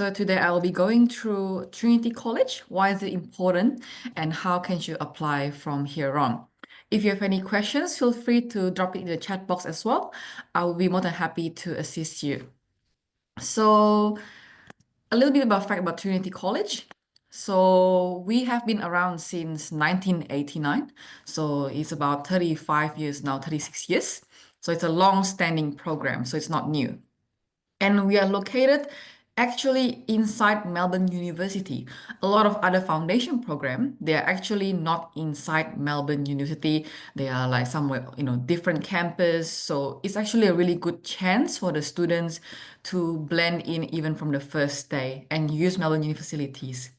So today I will be going through Trinity College. Why is it important and how can you apply from here on? If you have any questions, feel free to drop it in the chat box as well. I will be more than happy to assist you. So a little bit about fact about Trinity College. So we have been around since 1989. So it's about 35 years now, 36 years. So it's a long-standing program, so it's not new. And we are located actually inside Melbourne University. A lot of other foundation program, they are actually not inside Melbourne University. They are like somewhere, different campus. So it's actually a really good chance for the students to blend in even from the first day and use Melbourne Uni facilities.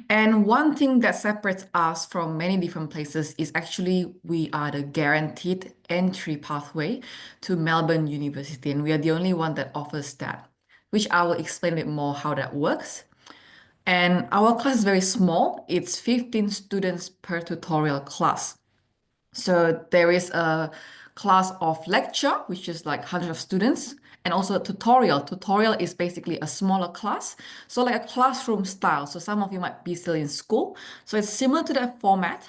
And one thing that separates us from many different places is actually we are the guaranteed entry pathway to Melbourne University, and we are the only one that offers that, which I will explain a bit more how that works. And our class is very small. It's 15 students per tutorial class. So there is a class of lecture, which is like hundreds of students, and also a tutorial. Tutorial is basically a smaller class, so like a classroom style. So some of you might be still in school. So it's similar to that format.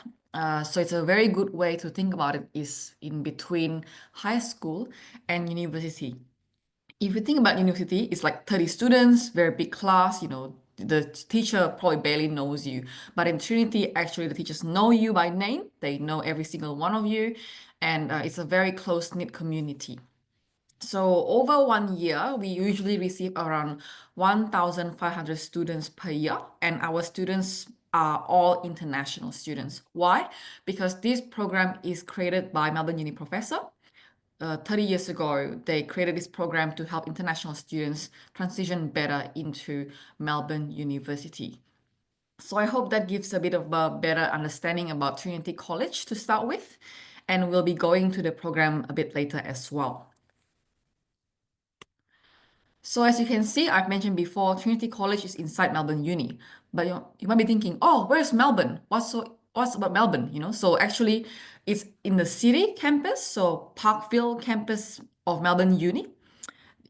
So it's a very good way to think about it is in between high school and university. If you think about university, it's like 30 students, very big class, the teacher probably barely knows you. But in Trinity, actually, the teachers know you by name. They know every single one of you. And it's a very close-knit community. So over 1 year, we usually receive around 1,500 students per year. And our students are all international students. Why? Because this program is created by Melbourne Uni professor. 30 years ago, they created this program to help international students transition better into Melbourne University. So I hope that gives a bit of a better understanding about Trinity College to start with, and we'll be going to the program a bit later as well. So as you can see, I've mentioned before, Trinity College is inside Melbourne Uni. But you might be thinking, oh, where's Melbourne? What's about Melbourne? So actually it's in the city campus, so Parkville campus of Melbourne Uni.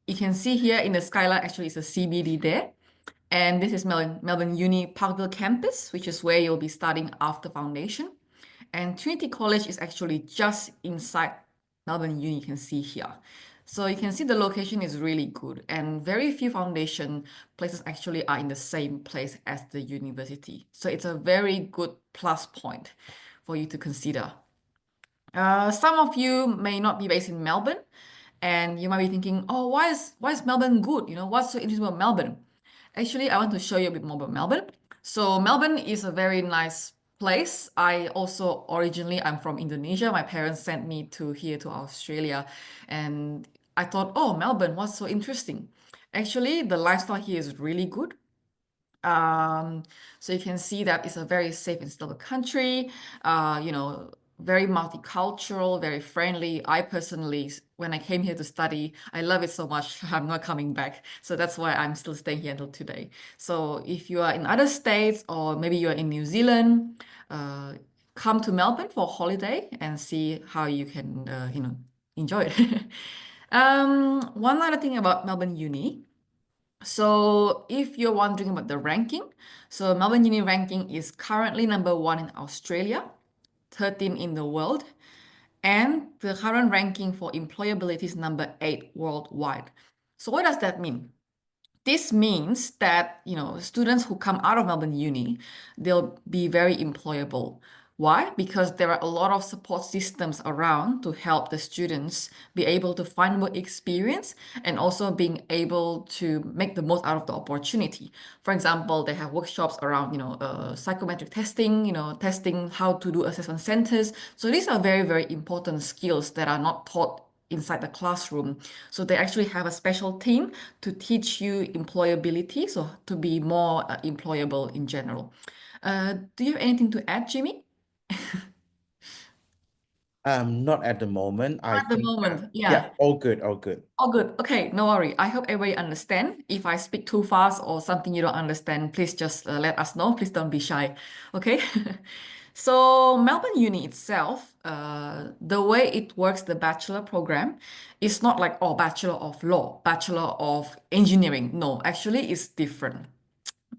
You can see here in the skyline, actually it's a CBD there. And this is Melbourne Uni Parkville campus, which is where you'll be studying after foundation. And Trinity College is actually just inside Melbourne Uni, you can see here. So you can see the location is really good, and very few foundation places actually are in the same place as the university. So it's a very good plus point for you to consider. Some of you may not be based in Melbourne, and you might be thinking, oh, why is Melbourne good? What's so interesting about Melbourne? Actually, I want to show you a bit more about Melbourne. So Melbourne is a very nice place. I'm from Indonesia. My parents sent me to Australia, and I thought, oh, Melbourne, what's so interesting? Actually, the lifestyle here is really good. So you can see that it's a very safe and stable country, very multicultural, very friendly. I personally, when I came here to study, I love it so much. I'm not coming back. So that's why I'm still staying here until today. So if you are in other states or maybe you're in New Zealand, come to Melbourne for a holiday and see how you can, enjoy it. One other thing about Melbourne Uni. So if you're wondering about the ranking, so Melbourne Uni ranking is currently #1 in Australia, 13 in the world, and the current ranking for employability is #8 worldwide. So what does that mean? This means that, students who come out of Melbourne Uni, they'll be very employable. Why? Because there are a lot of support systems around to help the students be able to find work experience and also being able to make the most out of the opportunity. For example, they have workshops around, psychometric testing, testing how to do assessment centers. So these are very, very important skills that are not taught inside the classroom. So they actually have a special team to teach you employability, so to be more employable in general. Do you have anything to add, Jimmy? Not at the moment. I At the think moment, yeah, yeah. all good, all good. All good. Okay, no worry. I hope everybody understand. If I speak too fast or something you don't understand, please just let us know. Please don't be shy. Okay? So Melbourne Uni itself, the way it works, the bachelor program, is not like, oh, Bachelor of Law, Bachelor of Engineering. No, actually it's different.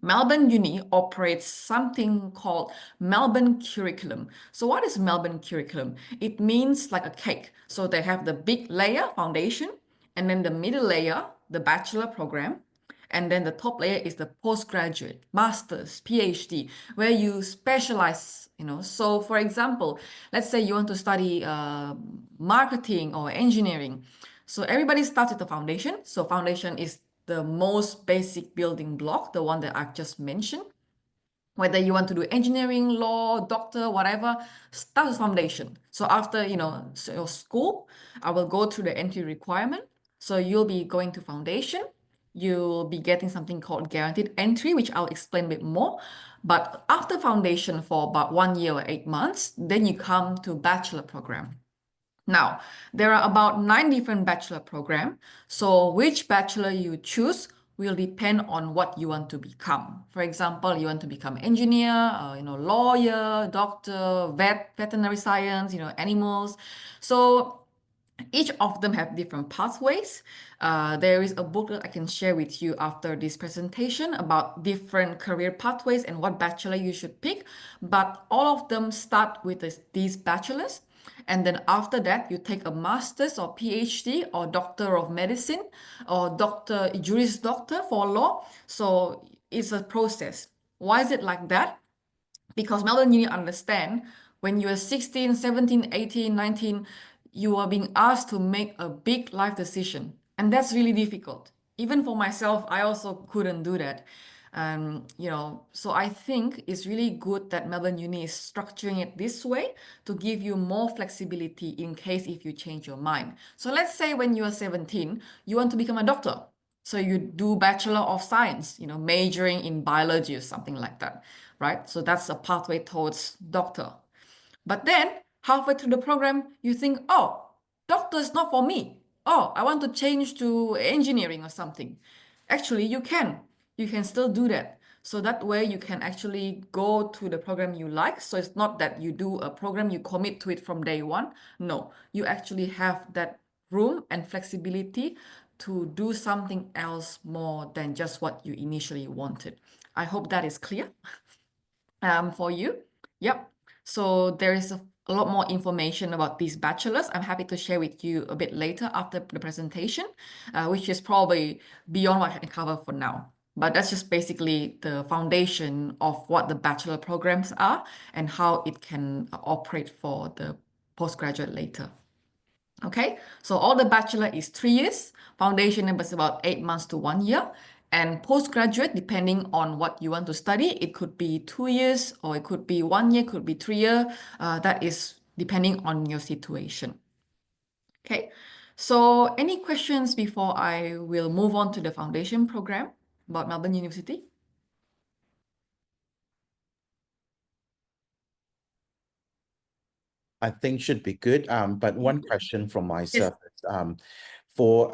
Melbourne Uni operates something called Melbourne curriculum. So what is Melbourne curriculum? It means like a cake. So they have the big layer, foundation, and then the middle layer, the bachelor program, and then the top layer is the postgraduate, master's, PhD, where you specialize, So for example, let's say you want to study marketing or engineering. So everybody starts with the foundation. So foundation is the most basic building block, the one that I've just mentioned. Whether you want to do engineering, law, doctor, whatever, start with foundation. So after, so your school, I will go through the entry requirement. So you'll be going to foundation. You'll be getting something called guaranteed entry, which I'll explain a bit more. But after foundation for about 1 year or 8 months, then you come to bachelor program. Now, there are about 9 different bachelor programs. So which bachelor you choose will depend on what you want to become. For example, you want to become engineer, lawyer, doctor, veterinary science, animals. So each of them have different pathways. There is a booklet I can share with you after this presentation about different career pathways and what bachelor you should pick. But all of them start with these bachelors. And then after that, you take a master's or PhD or doctor of medicine or doctor, juris doctor for law. So it's a process. Why is it like that? Because Melbourne Uni understand when you're 16, 17, 18, 19, you are being asked to make a big life decision. And that's really difficult. Even for myself, I also couldn't do that. So I think it's really good that Melbourne Uni is structuring it this way to give you more flexibility in case if you change your mind. So let's say when you are 17, you want to become a doctor. So you do Bachelor of Science, majoring in biology or something like that, right? So that's a pathway towards doctor. But then halfway through the program, you think, oh, doctor is not for me. Oh, I want to change to engineering or something. Actually, you can. You can still do that. So that way you can actually go to the program you like. So it's not that you do a program, you commit to it from day one. No, you actually have that room and flexibility to do something else more than just what you initially wanted. I hope that is clear for you. Yep. So there is a lot more information about these bachelors. I'm happy to share with you a bit later after the presentation, which is probably beyond what I can cover for now. But that's just basically the foundation of what the bachelor programs are and how it can operate for the postgraduate later. Okay, so all the bachelor is 3 years, foundation is about 8 months to 1 year, and postgraduate, depending on what you want to study, it could be 2 years or it could be 1 year, could be 3 years. That is depending on your situation. Okay, so any questions before I will move on to the foundation program about Melbourne University? I think should be good. But one question from Yes. myself is, for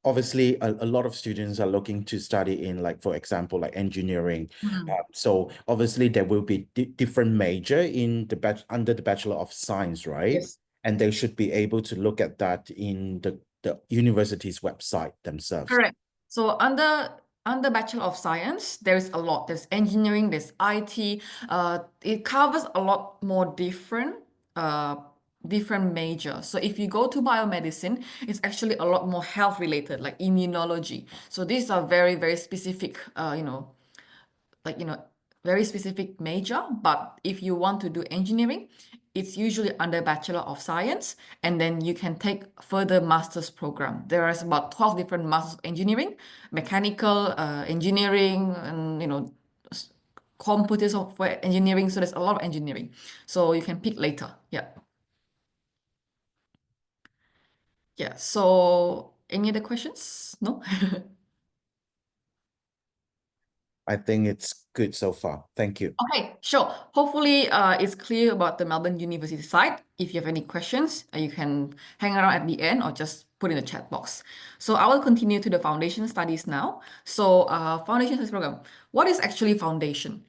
obviously a lot of students are looking to study in, like, for example, like engineering. So obviously there will be different major in the under the Bachelor of Science, right? Yes. And they should be able to look at that in the university's website themselves. Correct. So under Bachelor of Science, there's a lot. There's engineering, there's IT. It covers a lot more uh, different majors. So if you go to biomedicine, it's actually a lot more health related, like immunology. So these are very, very specific, like very specific major. But if you want to do engineering, it's usually under Bachelor of Science, and then you can take further master's program. There is about 12 different masters of engineering, mechanical engineering, and computer software engineering. So there's a lot of engineering, so you can pick later. Yeah. Yeah. So any other questions? No. I think it's good so far. Thank you. Okay, sure. Hopefully, it's clear about the Melbourne University site. If you have any questions, you can hang around at the end or just put in the chat box. So I will continue to the foundation studies now. So foundation studies program. What is actually foundation?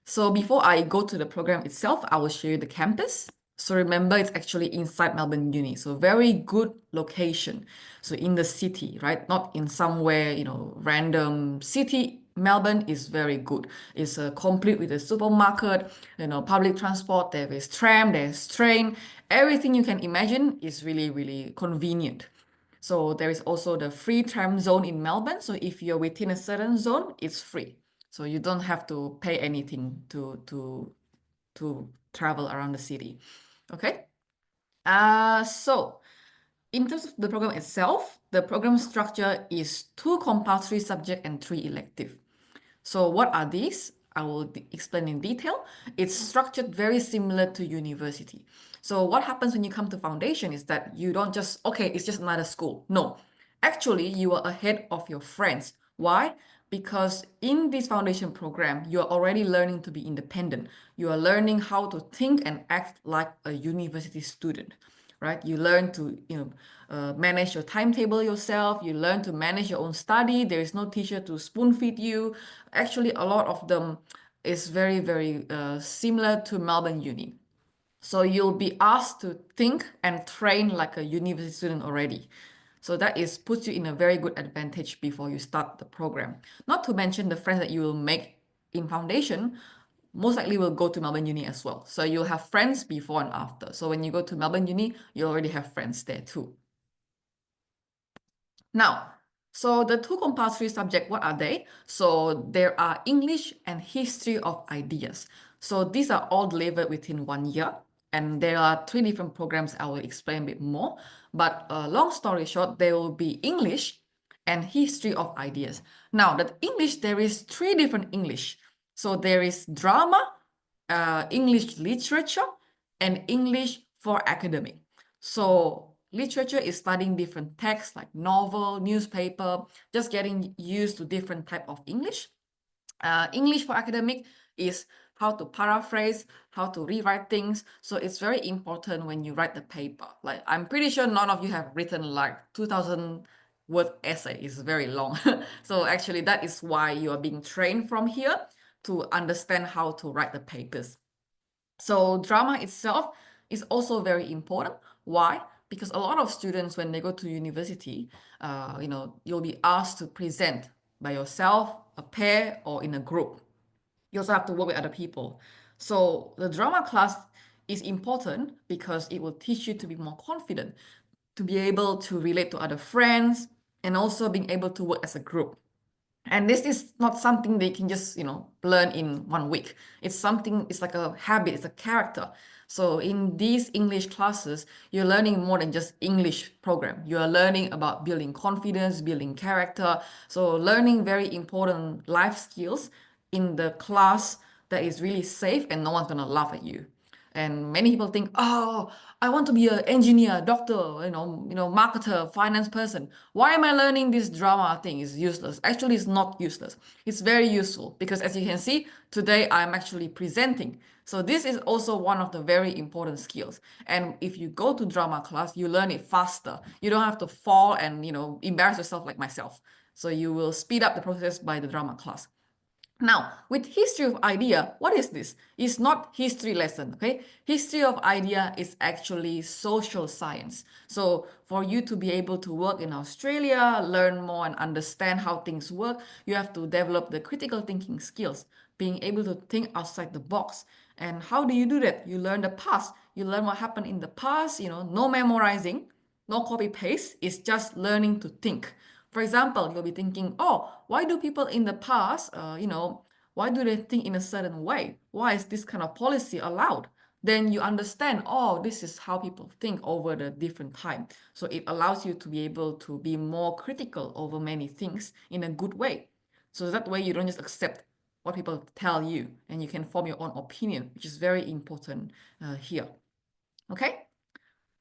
So before I go to the program itself, I will show you the campus. So remember, it's actually inside Melbourne Uni. So very good location. So in the city, right? Not in somewhere, random city. Melbourne is very good. It's complete with a supermarket, public transport. There is tram, there's train. Everything you can imagine is really, really convenient. So there is also the free tram zone in Melbourne. So if you're within a certain zone, it's free. So you don't have to pay anything to travel around the city. Okay. So in terms of the program itself, the program structure is 2 compulsory subjects and 3 elective. So what are these? I will explain in detail. It's structured very similar to university. So what happens when you come to foundation is that you don't just, okay, it's just another school. No, actually, you are ahead of your friends. Why? Because in this foundation program, you are already learning to be independent. You are learning how to think and act like a university student, right? You learn to, manage your timetable yourself. You learn to manage your own study. There is no teacher to spoon feed you. Actually, a lot of them is very, very similar to Melbourne Uni. So you'll be asked to think and train like a university student already. So that is puts you in a very good advantage before you start the program. Not to mention the friends that you will make in foundation most likely will go to Melbourne Uni as well. So you'll have friends before and after. So when you go to Melbourne Uni, you already have friends there too. Now, so the 2 compulsory subjects, what are they? So there are English and history of ideas. So these are all delivered within 1 year. And there are 3 different programs I will explain a bit more. But long story short, there will be English and history of ideas. Now, that English, there is 3 different English. So there is drama, English literature, and English for academic. So literature is studying different texts like novel, newspaper, just getting used to different type of English. English for academic is how to paraphrase, how to rewrite things. So it's very important when you write the paper. Like I'm pretty sure none of you have written like 2,000 word essay. It's very long. So actually that is why you are being trained from here to understand how to write the papers. So drama itself is also very important. Why? Because a lot of students, when they go to university, you'll be asked to present by yourself, a pair, or in a group. You also have to work with other people. So the drama class is important because it will teach you to be more confident, to be able to relate to other friends, and also being able to work as a group. And this is not something they can just, learn in 1 week. It's like a habit, it's a character. So in these English classes, you're learning more than just English program. You are learning about building confidence, building character. So learning very important life skills in the class that is really safe and no one's gonna laugh at you. And many people think, oh, I want to be an engineer, doctor, marketer, finance person. Why am I learning this drama thing? It's useless. Actually, it's not useless. It's very useful because as you can see, today I'm actually presenting. So this is also one of the very important skills. And if you go to drama class, you learn it faster. You don't have to fall and, embarrass yourself like myself. So you will speed up the process by the drama class. Now, with history of idea, what is this? It's not history lesson, okay? History of idea is actually social science. So for you to be able to work in Australia, learn more and understand how things work, you have to develop the critical thinking skills, being able to think outside the box. And how do you do that? You learn the past. You learn what happened in the past, no memorizing, no copy paste. It's just learning to think. For example, you'll be thinking, oh, why do people in the past, why do they think in a certain way? Why is this kind of policy allowed? Then you understand, oh, this is how people think over the different time. So it allows you to be able to be more critical over many things in a good way. So that way you don't just accept what people tell you and you can form your own opinion, which is very important here. Okay?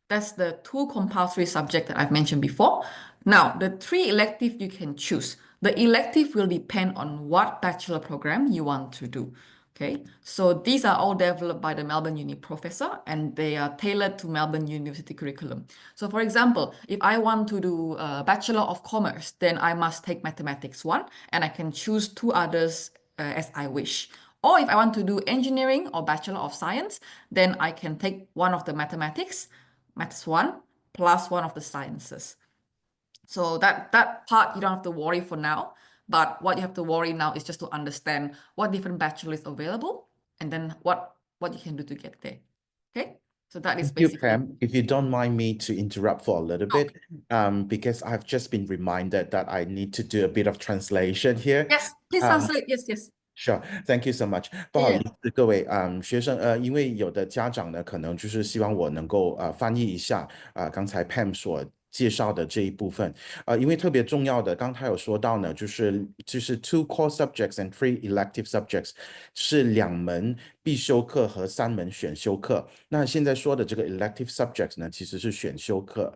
That's the 2 compulsory subjects that I've mentioned before. Now, the 3 elective you can choose. The elective will depend on what bachelor program you want to do. Okay, so these are all developed by the Melbourne Uni professor and they are tailored to Melbourne University curriculum. So for example, if I want to do a Bachelor of Commerce, then I must take Mathematics 1 and I can choose 2 others as I wish. Or if I want to do engineering or Bachelor of Science, then I can take one of the mathematics, Maths 1, plus one of the sciences. So that part you don't have to worry for now. But what you have to worry now is just to understand what different bachelor is available and then what you can do to get there. Okay? So that is Thank you, basically. Pam. If you don't mind me to interrupt for a little bit, because I've just been reminded that I need to do a bit of translation here. Yes, please Um, translate. Yes, yes. Sure, thank you so much. 不好意 Yeah. 思，各位学生因为有的家长呢，可能就是希望我能够翻译一下刚才 Pam 所介绍的这一部分因为特别重要的，刚才有说到呢，就是 two core subjects and three elective subjects 是2门必修课和3门选修课。那现在说的这个 elective subjects 呢，其实是选修课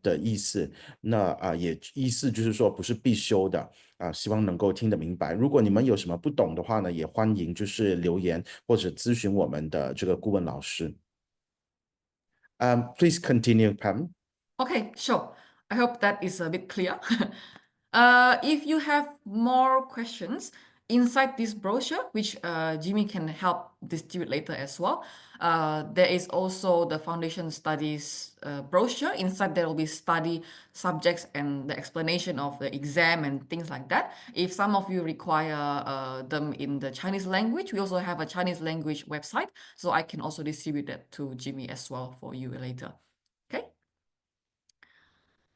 的意思。那也意思就是说不是必修的。希望能够听得明白。如果你们有什么不懂的话呢，也欢迎就是留言或者咨询我们的这个顾问老师。Please continue, Pam. Okay, sure. I hope that is a bit clear. If you have more questions inside this brochure, which Jimmy can help distribute later as well, there is also the foundation studies brochure. Inside there will be study subjects and the explanation of the exam and things like that. If some of you require them in the Chinese language, we also have a Chinese language website, so I can also distribute that to Jimmy as well for you later. Okay.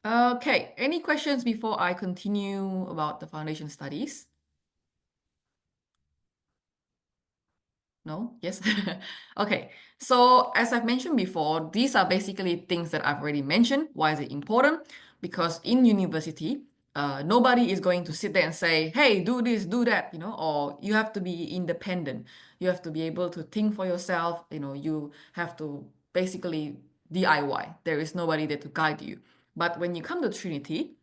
Okay, any questions before I continue about the foundation studies? No? Yes? Okay, so as I've mentioned before, these are basically things that I've already mentioned. Why is it important? Because in university, nobody is going to sit there and say, hey, do this, do that, or you have to be independent. You have to be able to think for yourself, you have to basically DIY. There is nobody there to guide you. But when you come to Trinity,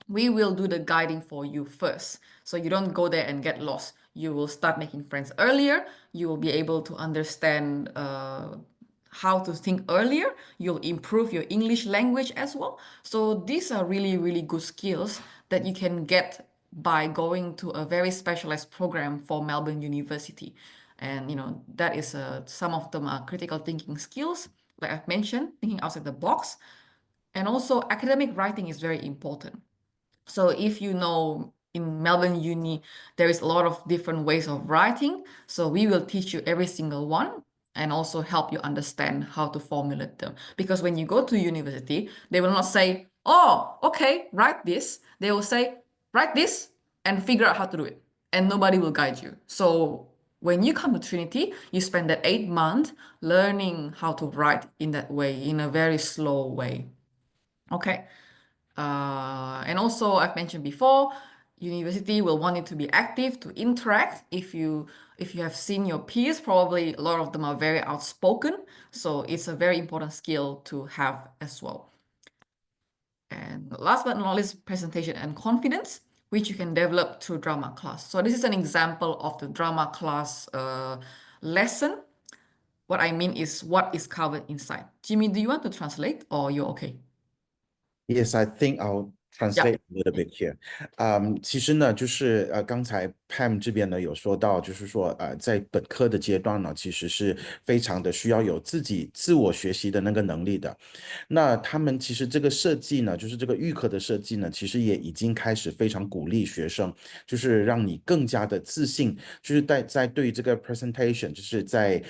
we will do the guiding for you first. So you don't go there and get lost. You will start making friends earlier. You will be able to understand how to think earlier. You'll improve your English language as well. So these are really, really good skills that you can get by going to a very specialized program for Melbourne University. And that is some of them are critical thinking skills, like I've mentioned, thinking outside the box. And also academic writing is very important. So if you know in Melbourne Uni, there is a lot of different ways of writing. So we will teach you every single one and also help you understand how to formulate them. Because when you go to university, they will not say, oh, okay, write this. They will say, write this and figure out how to do it. And nobody will guide you. So when you come to Trinity, you spend that 8 months learning how to write in that way, in a very slow way. Okay. And also, I've mentioned before, university will want you to be active, to interact. If you have seen your peers, probably a lot of them are very outspoken. So it's a very important skill to have as well. And last but not least, presentation and confidence, which you can develop through drama class. So this is an example of the drama class lesson. What I mean is what is covered inside. Jimmy, do you want to translate or you're okay? Yes, I think I'll Yeah. translate a little bit here. 其实呢，就是刚才 Pam 这边呢有说到，就是说在本科的阶段呢，其实是非常的需要有自己自我学习的那个能力的。那他们其实这个设计呢，就是这个预科的设计呢，其实也已经开始非常鼓励学生，就是让你更加的自信，就是在对于这个 presentation，就是在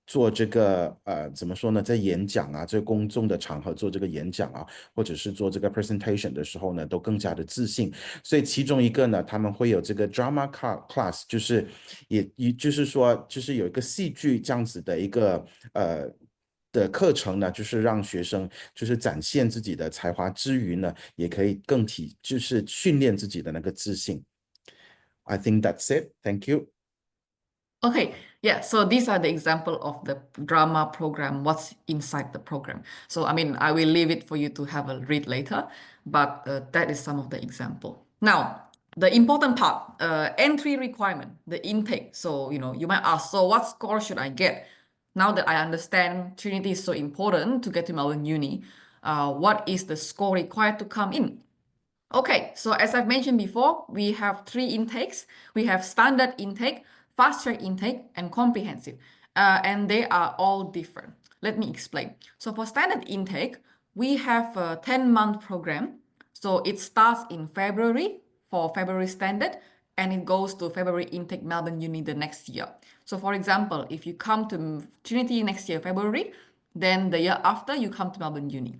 做这个怎么说呢，在演讲啊，在公众的场合做这个演讲啊，或者是做这个 presentation 的时候呢，都更加的自信。所以其中一个呢，他们会有这个 drama class，就是也就是说，就是有一个戏剧这样子的一个的课程呢，就是让学生就是展现自己的才华之余呢，也可以就是训练自己的那个自信。I think that's it. Thank you. Okay, yeah, so these are the example of the drama program, what's inside the program. So, I mean, I will leave it for you to have a read later, but that is some of the example. Now, the important part, entry requirement, the intake. So, you might ask, so what score should I get? Now that I understand Trinity is so important to get to Melbourne Uni, what is the score required to come in? Okay, so as I've mentioned before, we have 3 intakes. We have standard intake, fast track intake, and comprehensive. And they are all different. Let me explain. So for standard intake, we have a 10-month program. So it starts in February for February standard, and it goes to February intake Melbourne Uni the next year. So for example, if you come to Trinity next year, February, then the year after you come to Melbourne Uni.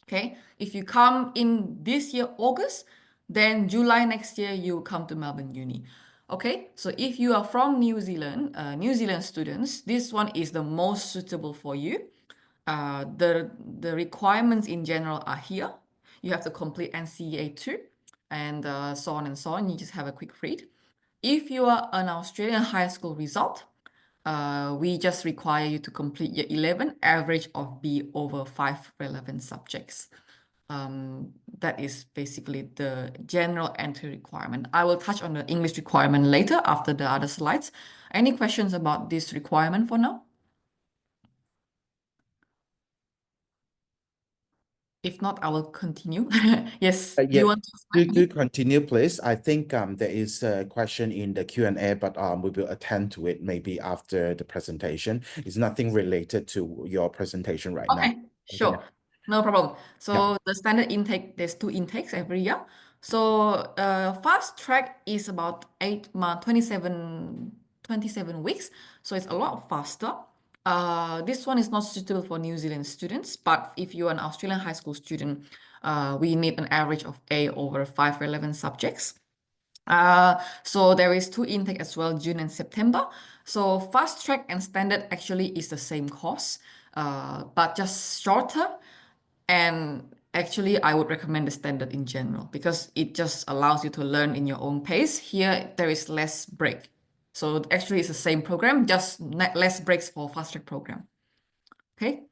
Okay, if you come in this year, August, then July next year, you come to Melbourne Uni. Okay, so if you are from New Zealand, New Zealand students, this one is the most suitable for you. The requirements in general are here. You have to complete NCEA 2 and so on and so on. You just have a quick read. If you are an Australian high school result, we just require you to complete year 11, average of B over 5 relevant subjects. That is basically the general entry requirement. I will touch on the English requirement later after the other slides. Any questions about this requirement for now? If not, I will continue. Yes, do you Yeah, want to explain? do continue, please. I think there is a question in the Q&A, but we will attend to it maybe after the presentation. It's nothing related to your presentation right now. Okay, sure. No problem. Yeah. So the standard intake, there's 2 intakes every year. So fast track is about 8 months, 27 weeks. So it's a lot faster. This one is not suitable for New Zealand students, but if you're an Australian high school student, we need an average of A over 5 relevant subjects. So there is 2 intake as well, June and September. So fast track and standard actually is the same course, but just shorter. And actually, I would recommend the standard in general because it just allows you to learn in your own pace. Here, there is less break. So actually, it's the same program, just less breaks for fast track program. Okay.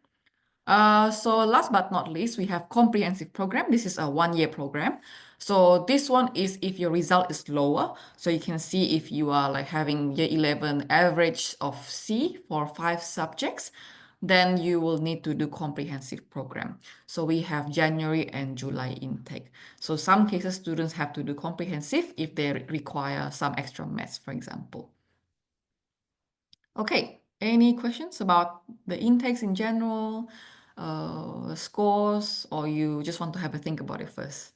So last but not least, we have comprehensive program. This is a 1-year program. So this one is if your result is lower. So you can see if you are like having year 11 average of C for 5 subjects, then you will need to do comprehensive program. So we have January and July intake. So some cases students have to do comprehensive if they require some extra maths, for example. Okay, any questions about the intakes in general, scores, or you just want to have a think about it first?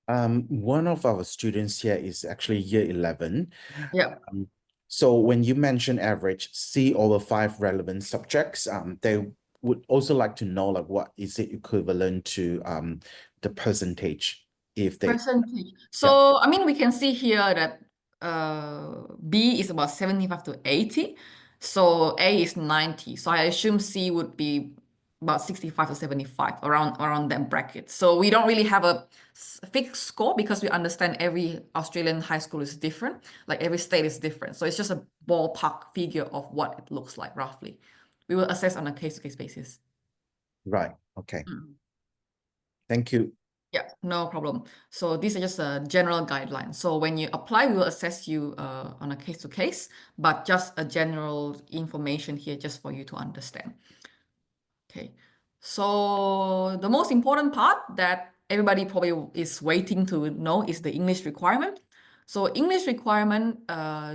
One of our students here is actually year 11. Yeah. So when you mention average C over 5 relevant subjects, they would also like to know like what is it equivalent to the percentage if they Percentage. yeah. So, I mean, we can see here that B is about 75 to 80. So A is 90. So I assume C would be about 65 to 75, around that bracket. So we don't really have a fixed score because we understand every Australian high school is different. Like every state is different. So it's just a ballpark figure of what it looks like roughly. We will assess on a case-to-case basis. Right. Okay. Mm. Thank you. Yeah, no problem. So these are just a general guideline. So when you apply, we will assess you on a case to case, but just a general information here just for you to understand. Okay. So the most important part that everybody probably is waiting to know is the English requirement. So English requirement,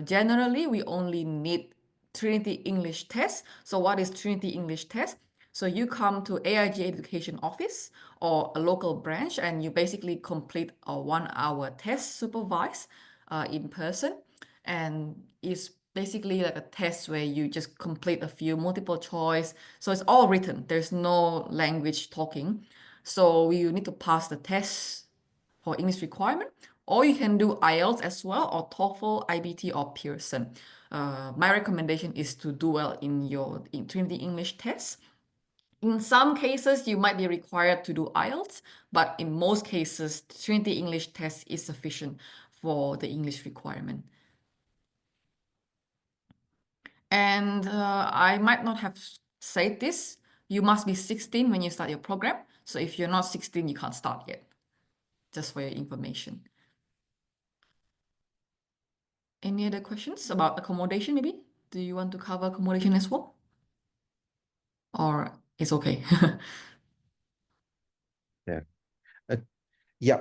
generally we only need Trinity English test. So what is Trinity English test? So you come to AIG Education Office or a local branch and you basically complete a 1-hour test supervised in person. And it's basically like a test where you just complete a few multiple choice. So it's all written. There's no language talking. So you need to pass the test for English requirement, or you can do IELTS as well, or TOEFL, IBT, or Pearson. My recommendation is to do well in your Trinity English test. In some cases, you might be required to do IELTS, but in most cases, Trinity English test is sufficient for the English requirement. And I might not have said this. You must be 16 when you start your program. So if you're not 16, you can't start yet. Just for your information. Any other questions about accommodation, maybe? Do you want to cover accommodation as well? Or it's okay? Yeah. Uh, Yeah,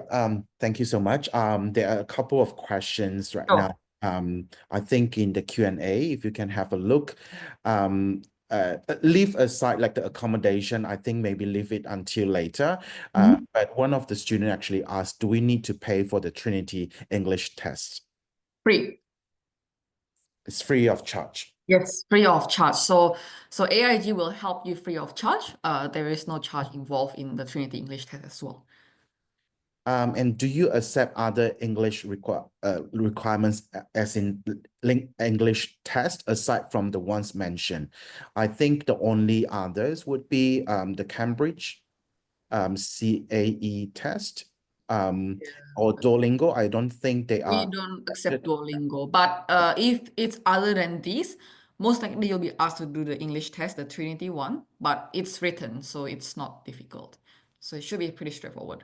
thank you so much. There are a couple of questions right Sure. now. I think in the Q&A, if you can have a look, um, leave aside like the accommodation, I think maybe leave it until later. Mhm. But one of the students actually asked, do we need to pay for the Trinity English test? Free. It's free of charge. Yes, free of charge. So AIG will help you free of charge. There is no charge involved in the Trinity English test as well. And do you accept other English requirements as in English test aside from the ones mentioned? I think the only others would be the Cambridge CAE test or Duolingo. I don't think they We are don't accept accepted. Duolingo, but if it's other than these, most likely you'll be asked to do the English test, the Trinity one, but it's written, so it's not difficult. So it should be pretty straightforward.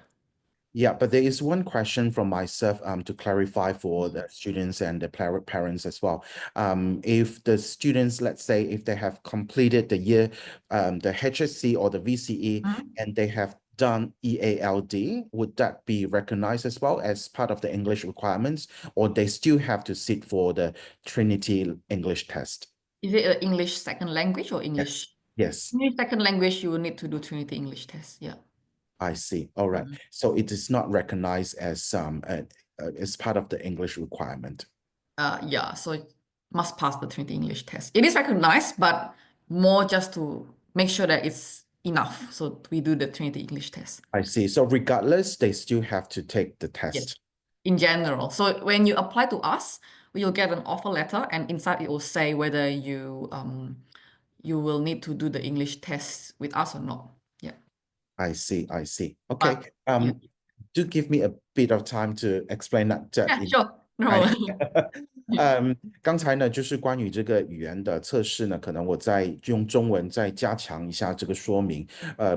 Yeah, but there is one question from myself to clarify for the students and the parents as well. If the students, let's say, if they have completed the year, the HSC or the VCE, Mhm. and they have done EALD, would that be recognized as well as part of the English requirements, or they still have to sit for the Trinity English test? Is it an English second language or Yes. English? Yes, English second language, you will need to do Trinity English test. Yeah. I see. All right. Mhm. So it is not recognized as part of the English requirement. Yeah, so it must pass the Trinity English test. It is recognized, but more just to make sure that it's enough. So we do the Trinity English test. I see. So regardless, they still have to take the Yes, test. in general. So when you apply to us, you'll get an offer letter, and inside it will say whether you will need to do the English test with us or not. Yeah. I see. I see. Okay. But yeah. Do give me a bit of time to explain that Yeah, in sure. No I problem. 刚才呢，就是关于这个语言的测试呢，可能我再用中文再加强一下这个说明。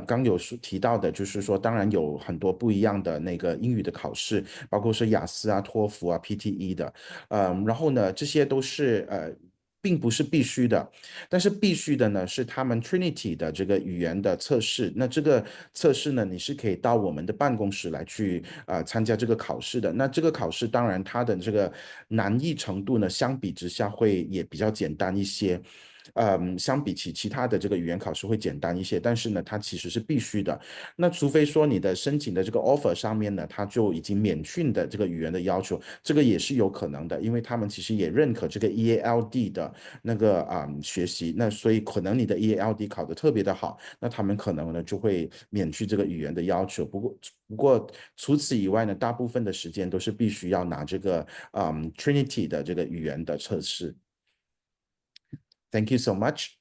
刚有提到的，就是说，当然有很多不一样的那个英语的考试，包括是雅思啊、托福啊、PTE 的，然后呢，这些都是并不是必须的，但是必须的呢是他们 Trinity 的这个语言的测试。那这个测试呢，你是可以到我们的办公室来去参加这个考试的。那这个考试当然它的这个难易程度呢，相比之下会也比较简单一些。相比起其他的这个语言考试会简单一些，但是呢，它其实是必须的。那除非说你的申请的这个 offer 上面呢，它就已经免训的这个语言的要求，这个也是有可能的，因为他们其实也认可这个 EALD 的那个学习，那所以可能你的 EALD 考得特别的好，那他们可能呢就会免去这个语言的要求。不过除此以外呢，大部分的时间都是必须要拿这个Trinity 的这个语言的测试。Thank you so much.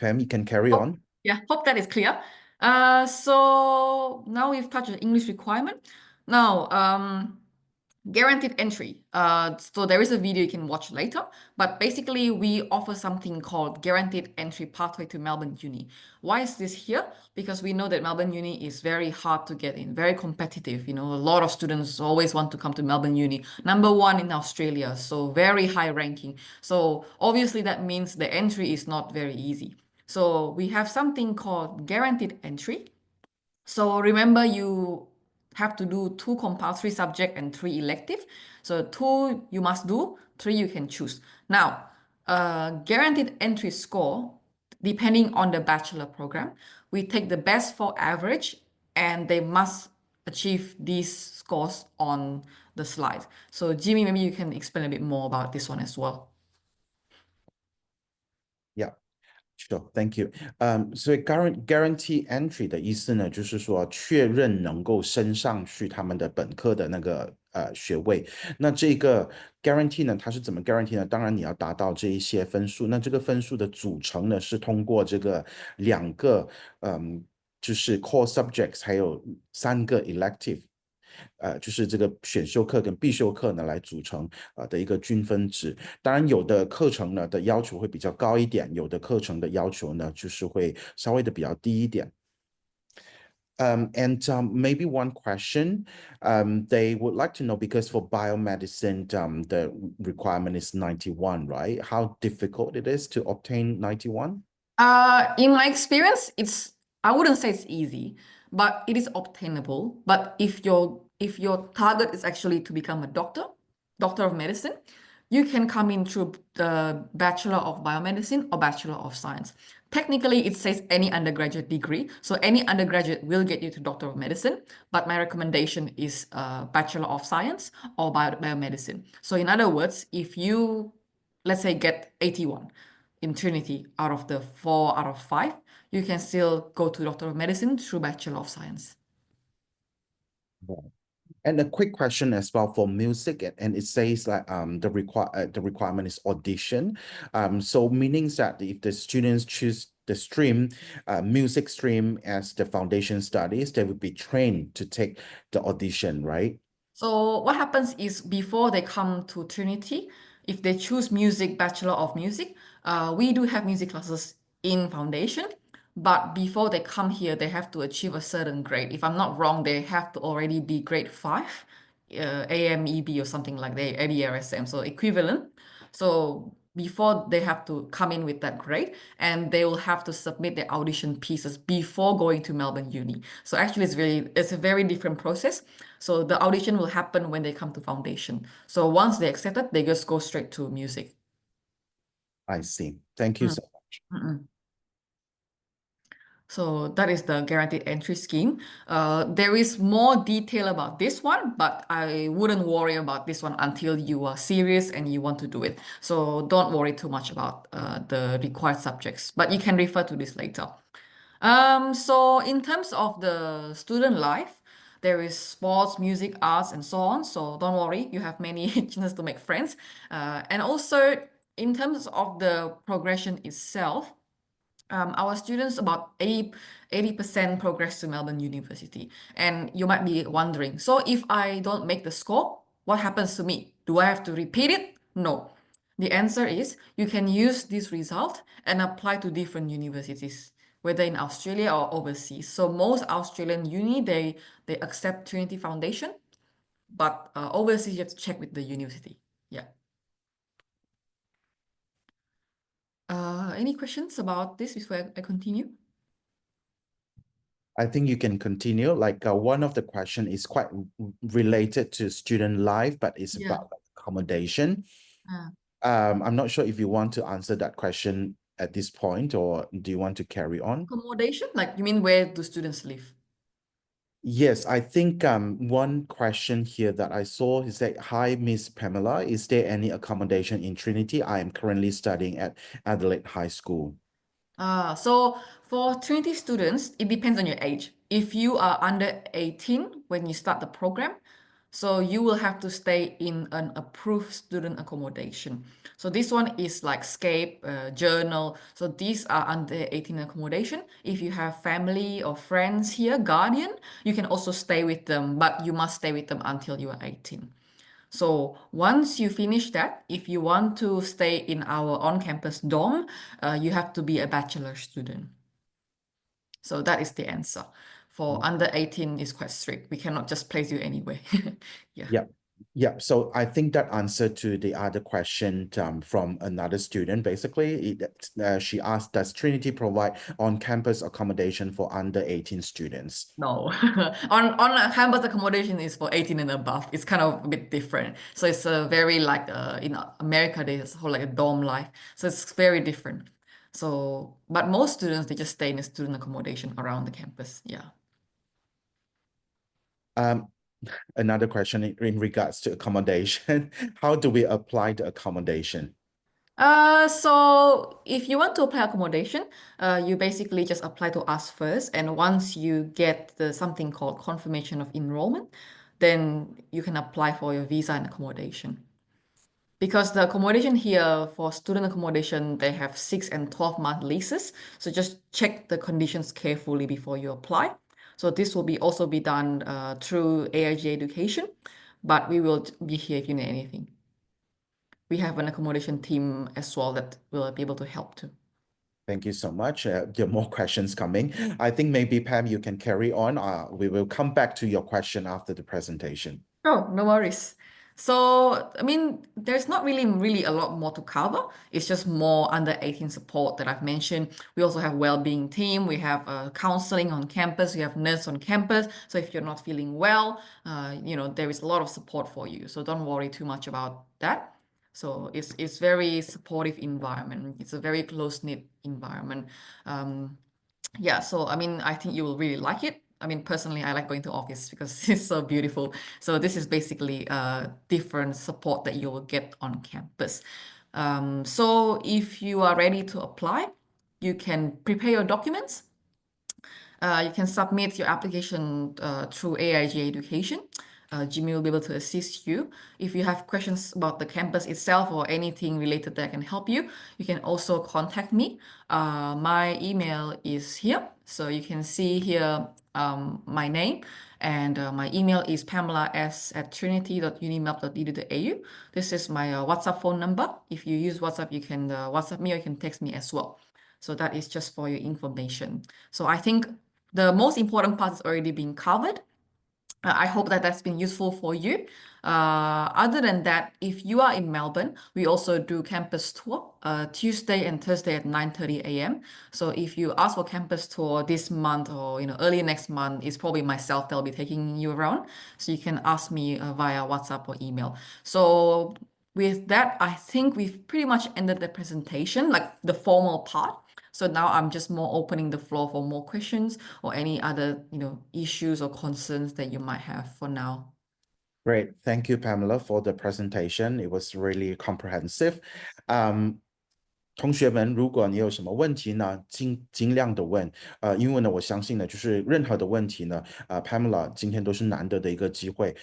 Pam, you can carry on. Yeah, hope that is clear. So now we've touched the English requirement. Now, guaranteed entry. So there is a video you can watch later, but basically we offer something called guaranteed entry pathway to Melbourne Uni. Why is this here? Because we know that Melbourne Uni is very hard to get in, very competitive. You know, a lot of students always want to come to Melbourne Uni. Number one in Australia, so very high ranking. So obviously that means the entry is not very easy. So we have something called guaranteed entry. So remember, you have to do 2 compulsory subject and 3 elective. So 2 you must do, 3 you can choose. Now, guaranteed entry score, depending on the bachelor program, we take the best 4 average, and they must achieve these scores on the slide. So Jimmy, maybe you can explain a bit more about this one as well. Yeah. Sure, thank you. 所以 guarantee entry 的意思呢，就是说确认能够升上去他们的本科的那个学位。那这个 guarantee 呢，它是怎么 guarantee 呢？当然你要达到这一些分数。那这个分数的组成呢，是通过这个2个就是 core subjects，还有3个 elective。就是这个选修课跟必修课呢来组成的一个均分值。当然，有的课程呢的要求会比较高一点，有的课程的要求呢就是会稍微的比较低一点。Maybe one question they would like to know, because for biomedicine, the requirement is 91, right? How difficult it is to obtain 91? In my experience, I wouldn't say it's easy. but it is obtainable. But if your target is actually to become a doctor of medicine, you can come in through the Bachelor of Biomedicine or Bachelor of Science. Technically, it says any undergraduate degree. So any undergraduate will get you to Doctor of Medicine, but my recommendation is Bachelor of Science or Biomedicine. So in other words, if you, let's say, get 81 in Trinity out of the 4 out of 5, you can still go to Doctor of Medicine through Bachelor of Science. Right. And a quick question as well for music, and it says like the requirement is audition. So meaning that if the students choose the stream, music stream as the foundation studies, they would be trained to take the audition, right? So what happens is before they come to Trinity, if they choose music, Bachelor of Music, we do have music classes in foundation. But before they come here, they have to achieve a certain grade. If I'm not wrong, they have to already be grade 5, AMEB or something like that, ADRSM, so equivalent. So before they have to come in with that grade, and they will have to submit their audition pieces before going to Melbourne Uni. So actually, it's a very different process. So the audition will happen when they come to foundation. So once they accept it, they just go straight to music. I see. Thank you Mm. so much. Mm-mm. So that is the guaranteed entry scheme. There is more detail about this one, but I wouldn't worry about this one until you are serious and you want to do it. So don't worry too much about the required subjects, but you can refer to this later. So in terms of the student life, there is sports, music, arts, and so on. So don't worry, you have many chances to make friends. And also in terms of the progression itself, our students about 80% progress to Melbourne University. And you might be wondering, so if I don't make the score, what happens to me? Do I have to repeat it? No. The answer is you can use this result and apply to different universities, whether in Australia or overseas. So most Australian uni, they accept Trinity Foundation, but overseas you have to check with the university. Yeah. Any questions about this before I continue? I think you can continue. Like one of the question is quite related to student life, but it's Yeah. about accommodation. Uh, I'm not sure if you want to answer that question at this point, or do you want to carry on? Accommodation? Like, you mean where do students live? Yes, I think one question here that I saw is that, hi, Miss Pamela, is there any accommodation in Trinity? I am currently studying at Adelaide High School. So for Trinity students, it depends on your age. If you are under 18 when you start the program, so you will have to stay in an approved student accommodation. So this one is like Scape, Journal. So these are under 18 accommodation. If you have family or friends here, guardian, you can also stay with them, but you must stay with them until you are 18. So once you finish that, if you want to stay in our on-campus dorm, you have to be a bachelor student. So that is the answer. For under 18 is quite strict. We cannot just place you anywhere. Yeah. Yeah. Yeah, so I think that answer to the other question from another student, basically, she asked, does Trinity provide on-campus accommodation for under 18 students? No. On a campus accommodation is for 18 and above. It's kind of a bit different. So it's a very like in America there's whole like a dorm life. So it's very different. So but most students they just stay in a student accommodation around the campus. Yeah. Um, Another question in regards to accommodation, how do we apply the accommodation? So if you want to apply accommodation, you basically just apply to us first, and once you get the something called confirmation of enrollment, then you can apply for your visa and accommodation. Because the accommodation here for student accommodation, they have 6 and 12-month leases. So just check the conditions carefully before you apply. So this will be also be done through AIG Education, but we will be here if you need anything. We have an accommodation team as well that will be able to help too. Thank you so much. There are more questions coming. I think maybe Pam, you can carry on. We will come back to your question after the presentation. Oh, no worries. So, I mean, there's not really a lot more to cover. It's just more under 18 support that I've mentioned. We also have well-being team. We have counseling on campus. We have nurse on campus. So if you're not feeling well, there is a lot of support for you. So don't worry too much about that. So it's very supportive environment. It's a very close-knit environment. Um, yeah, so I mean, I think you will really like it. I mean, personally, I like going to office because it's so beautiful. So this is basically different support that you will get on campus. So if you are ready to apply, you can prepare your documents. You can submit your application through AIG Education. Jimmy will be able to assist you. If you have questions about the campus itself or anything related that I can help you, you can also contact me. My email is here. So you can see here my name. And my email is pamela@trinity.unimelb.edu.au. This is my WhatsApp phone number. If you use WhatsApp, you can WhatsApp me or you can text me as well. So that is just for your information. So I think the most important part is already being covered. I hope that that's been useful for you. Other than that, if you are in Melbourne, we also do campus tour Tuesday and Thursday at 9:30 a.m. So if you ask for campus tour this month or early next month, it's probably myself that'll be taking you around. So you can ask me via WhatsApp or email. So with that, I think we've pretty much ended the presentation, like the formal part. So now I'm just more opening the floor for more questions or any other, issues or concerns that you might have for now. Great. Thank you, Pamela, for the presentation. It was really comprehensive. Um, 同学们，如果你有什么问题呢，尽量的问。因为呢，我相信呢，就是任何的问题呢，Pamela 今天都是难得的一个机会。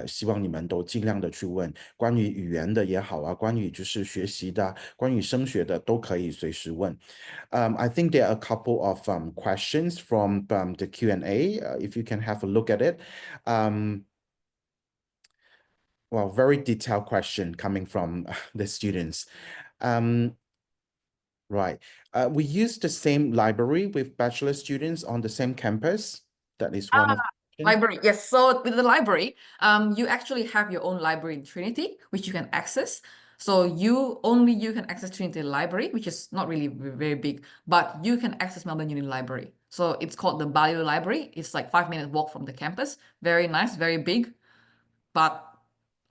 希望你们都尽量的去问，关于语言的也好啊，关于就是学习的，关于升学的都可以随时问。I think there are a couple of questions from the Q&A. If you can have a look at it. Well, very detailed question coming from the students. Right. We use the same library with bachelor students on the same campus. That is one of the questions. Library, yes. So with the library, you actually have your own library in Trinity, which you can access. So you can access Trinity Library, which is not really very big, but you can access Melbourne Uni Library. So it's called the Bayou Library. It's like 5 minute walk from the campus. Very nice, very big, but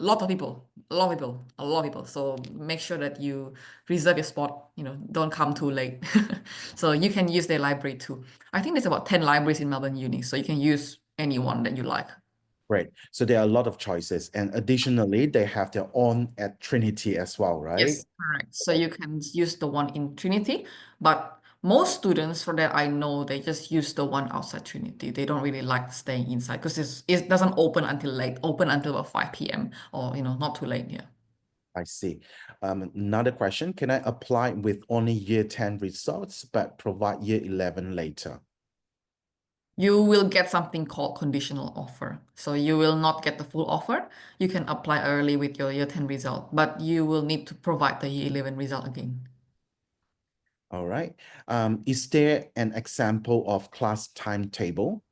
a lot of people, a lot of people, a lot of people. So make sure that you reserve your spot, don't come too late. So you can use their library too. I think there's about 10 libraries in Melbourne Uni, so you can use any one that you like. Great. So there are a lot of choices. And additionally, they have their own at Trinity as well, right? Yes, correct. So you can use the one in Trinity, but most students for that I know they just use the one outside Trinity. They don't really like staying inside because it doesn't open until late, open until about 5 p.m. or not too late. Yeah. I see. Another question, can I apply with only year 10 results, but provide year 11 later? You will get something called conditional offer. So you will not get the full offer. You can apply early with your year 10 result, but you will need to provide the year 11 result again. All right. Is there an example of class timetable?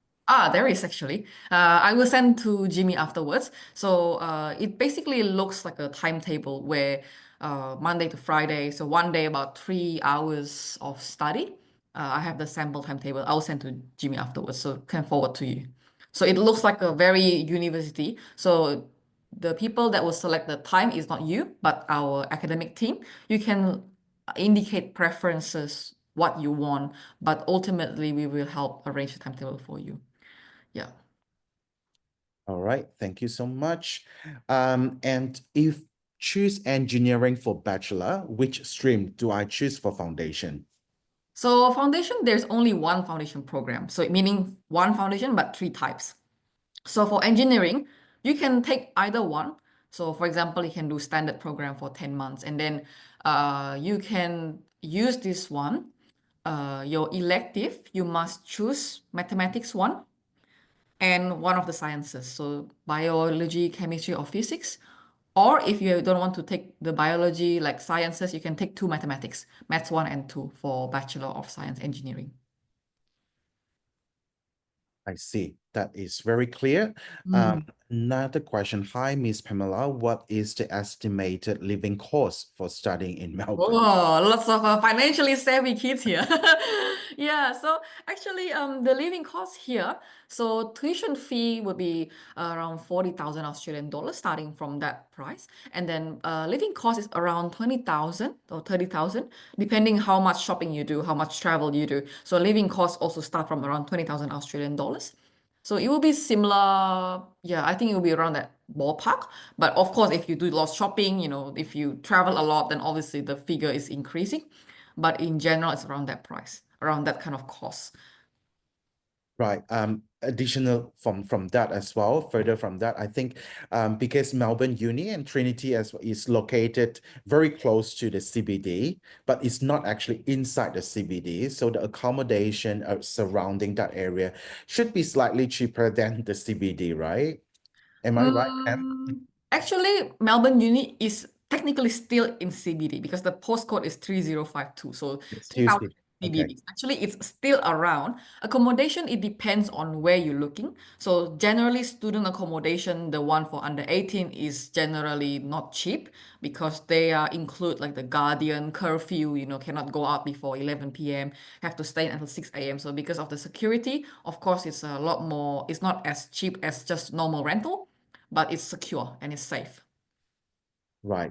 There is actually. I will send to Jimmy afterwards. So it basically looks like a timetable where Monday to Friday, so one day about 3 hours of study. I have the sample timetable. I'll send to Jimmy afterwards, so can forward to you. So it looks like a very university. So the people that will select the time is not you, but our academic team. You can indicate preferences, what you want, but ultimately we will help arrange the timetable for you. Yeah. All right. Thank you so much. And if choose engineering for bachelor, which stream do I choose for foundation? So foundation, there's only one foundation program. So meaning one foundation, but three types. So for engineering, you can take either one. So for example, you can do standard program for 10 months, and then you can use this one. Your elective, you must choose mathematics one and one of the sciences. So biology, chemistry, or physics. Or if you don't want to take the biology, like sciences, you can take two mathematics, maths 1 and 2 for Bachelor of Science Engineering. I see. That is very clear. Mm. Another question. Hi, Miss Pamela. What is the estimated living cost for studying in Melbourne? Oh, lots of financially savvy kids here. Yeah, so actually, the living cost here, so tuition fee would be around 40,000 Australian dollars starting from that price. And then living cost is around 20,000 or 30,000, depending how much shopping you do, how much travel you do. So living costs also start from around 20,000 Australian dollars. So it will be similar. Yeah, I think it will be around that ballpark. But of course, if you do a lot of shopping, if you travel a lot, then obviously the figure is increasing. But in general, it's around that price, around that kind of cost. Right. Additional from that as well, further from that, I think because Melbourne Uni and Trinity as is located very close to the CBD, but it's not actually inside the CBD. So the accommodation surrounding that area should be slightly cheaper than the CBD, right? Am I right, Pam? Actually, Melbourne Uni is technically still in CBD because the postcode is 3052. So Excuse 3000 me. Okay. CBD. Actually, it's still around. Accommodation, it depends on where you're looking. So generally, student accommodation, the one for under 18 is generally not cheap because they include like the guardian curfew, cannot go out before 11 p.m., have to stay until 6 a.m. So because of the security, of course, it's a lot more, it's not as cheap as just normal rental, but it's secure and it's safe. Right.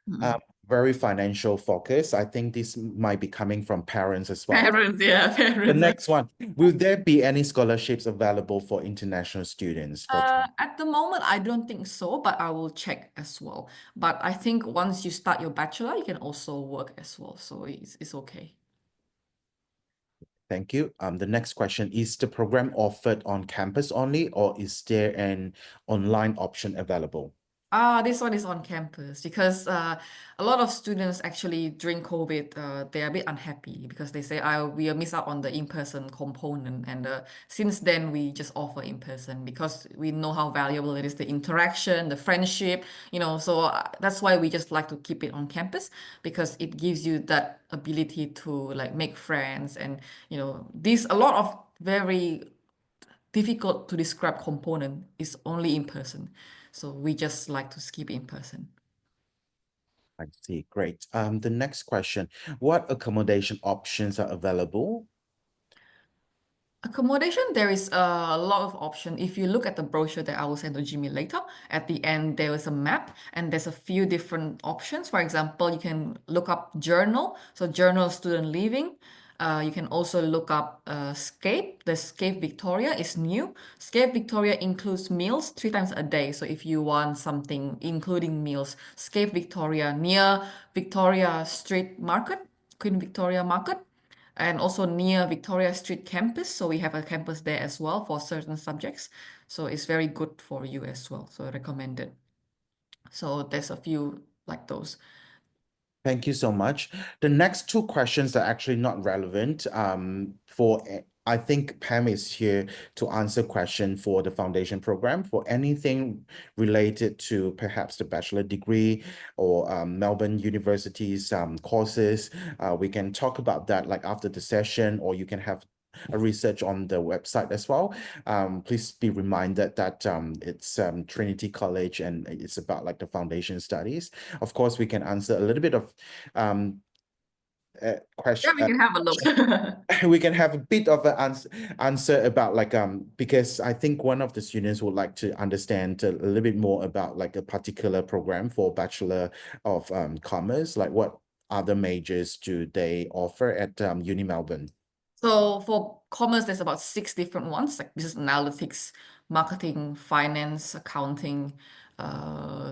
Um, Mm. very financial focus. I think this might be coming from parents as well. Parents, yeah, The parents. next one, will there be any scholarships available for international students for At the moment, I don't think so, but I will check as well. But I think once you start your bachelor, you can also work as well. So it's okay. Thank you. The next question, is the program offered on campus only, or is there an online option available? This one is on campus because a lot of students actually during COVID, they're a bit unhappy because they say, we are miss out on the in-person component. And since then, we just offer in-person because we know how valuable it is, the interaction, the friendship, so that's why we just like to keep it on campus because it gives you that ability to like make friends. And, this a lot of very difficult to describe component is only in person. So we just like to skip in person. I see. Great. The next question, what accommodation options are available? Accommodation, there is a lot of option. If you look at the brochure that I will send to Jimmy later, at the end there is a map and there's a few different options. For example, you can look up journal, so journal student living. You can also look up Scape. The Scape Victoria is new. Scape Victoria includes meals 3 times a day. So if you want something including meals, Scape Victoria near Victoria Street Market, Queen Victoria Market, and also near Victoria Street campus. So we have a campus there as well for certain subjects. So it's very good for you as well. So I recommend it. So there's a few like those. Thank you so much. The next two questions are actually not relevant. I think Pam is here to answer question for the foundation program for anything related to perhaps the bachelor degree or Melbourne University's courses. We can talk about that like after the session, or you can have a research on the website as well. Please be reminded that it's Trinity College and it's about like the foundation studies. Of course, we can answer a little bit of Yeah, question. we can have a look. We can have a bit of an answer about like because I think one of the students would like to understand a little bit more about like a particular program for Bachelor of Commerce, like what other majors do they offer at Uni Melbourne? So for commerce, there's about 6 different ones, like business analytics, marketing, finance, accounting.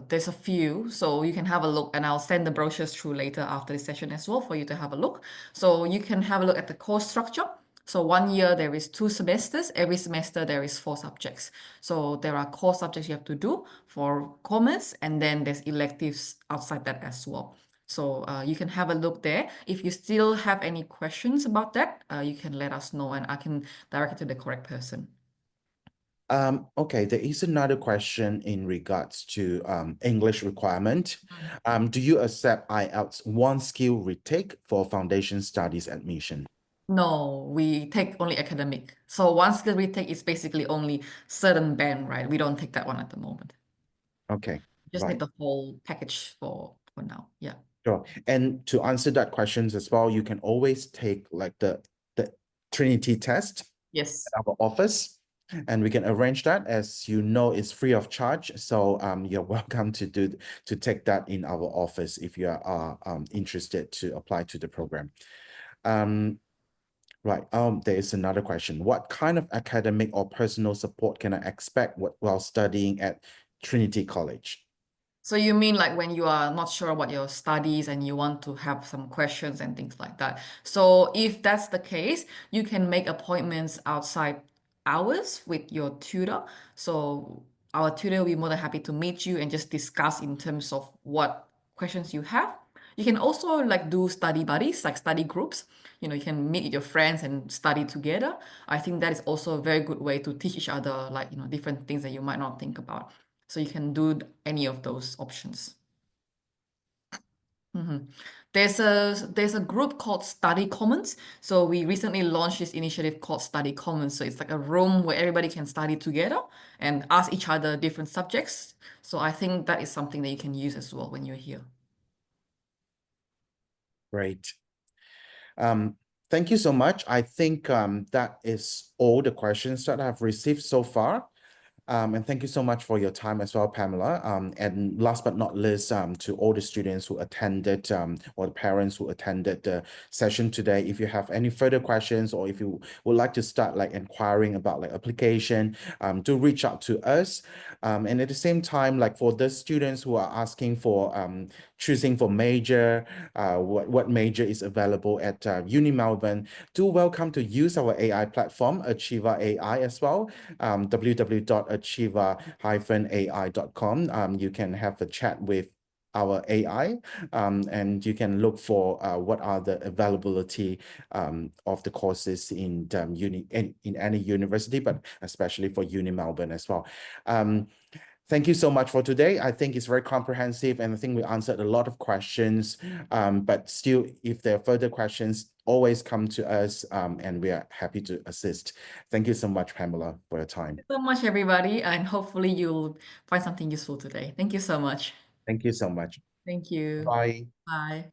There's a few, so you can have a look, and I'll send the brochures through later after the session as well for you to have a look. So you can have a look at the course structure. So 1 year there is 2 semesters. Every semester there is 4 subjects. So there are core subjects you have to do for commerce, and then there's electives outside that as well. So you can have a look there. If you still have any questions about that, you can let us know and I can direct it to the correct person. Okay, there is another question in regards to English requirement. Do you accept IELTS one skill retake for foundation studies admission? No, we take only academic. So one skill retake is basically only certain band, right? We don't take that one at the moment. Okay, Just need right. the whole package for now. Yeah. Sure. And to answer that questions as well, you can always take like the Trinity test Yes. at our office, and we can arrange that. As you know, it's free of charge. So you're welcome to take that in our office if you are interested to apply to the program. Um, right. There is another question. What kind of academic or personal support can I expect while studying at Trinity College? So you mean like when you are not sure about your studies and you want to have some questions and things like that. So if that's the case, you can make appointments outside hours with your tutor. So our tutor will be more than happy to meet you and just discuss in terms of what questions you have. You can also like do study buddies, like study groups. You can meet with your friends and study together. I think that is also a very good way to teach each other like, different things that you might not think about. So you can do any of those options. Mhm. There's a group called Study Commons. So we recently launched this initiative called Study Commons. So it's like a room where everybody can study together and ask each other different subjects. So I think that is something that you can use as well when you're here. Great. Thank you so much. I think that is all the questions that I've received so far. And thank you so much for your time as well, Pamela. And last but not least, to all the students who attended or the parents who attended the session today, if you have any further questions or if you would like to start like inquiring about like application, do reach out to us. And at the same time, like for the students who are asking for choosing for major, what major is available at Uni Melbourne, do welcome to use our AI platform, Achieva AI as well, www.achieva-ai.com. You can have a chat with our AI, and you can look for what are the availability of the courses in in any university, but especially for Uni Melbourne as well. Thank you so much for today. I think it's very comprehensive and I think we answered a lot of questions. But still, if there are further questions, always come to us and we are happy to assist. Thank you so much, Pamela, for your time. So much, everybody, and hopefully you'll find something useful today. Thank you so much. Thank you so much. Thank you. Bye. Bye.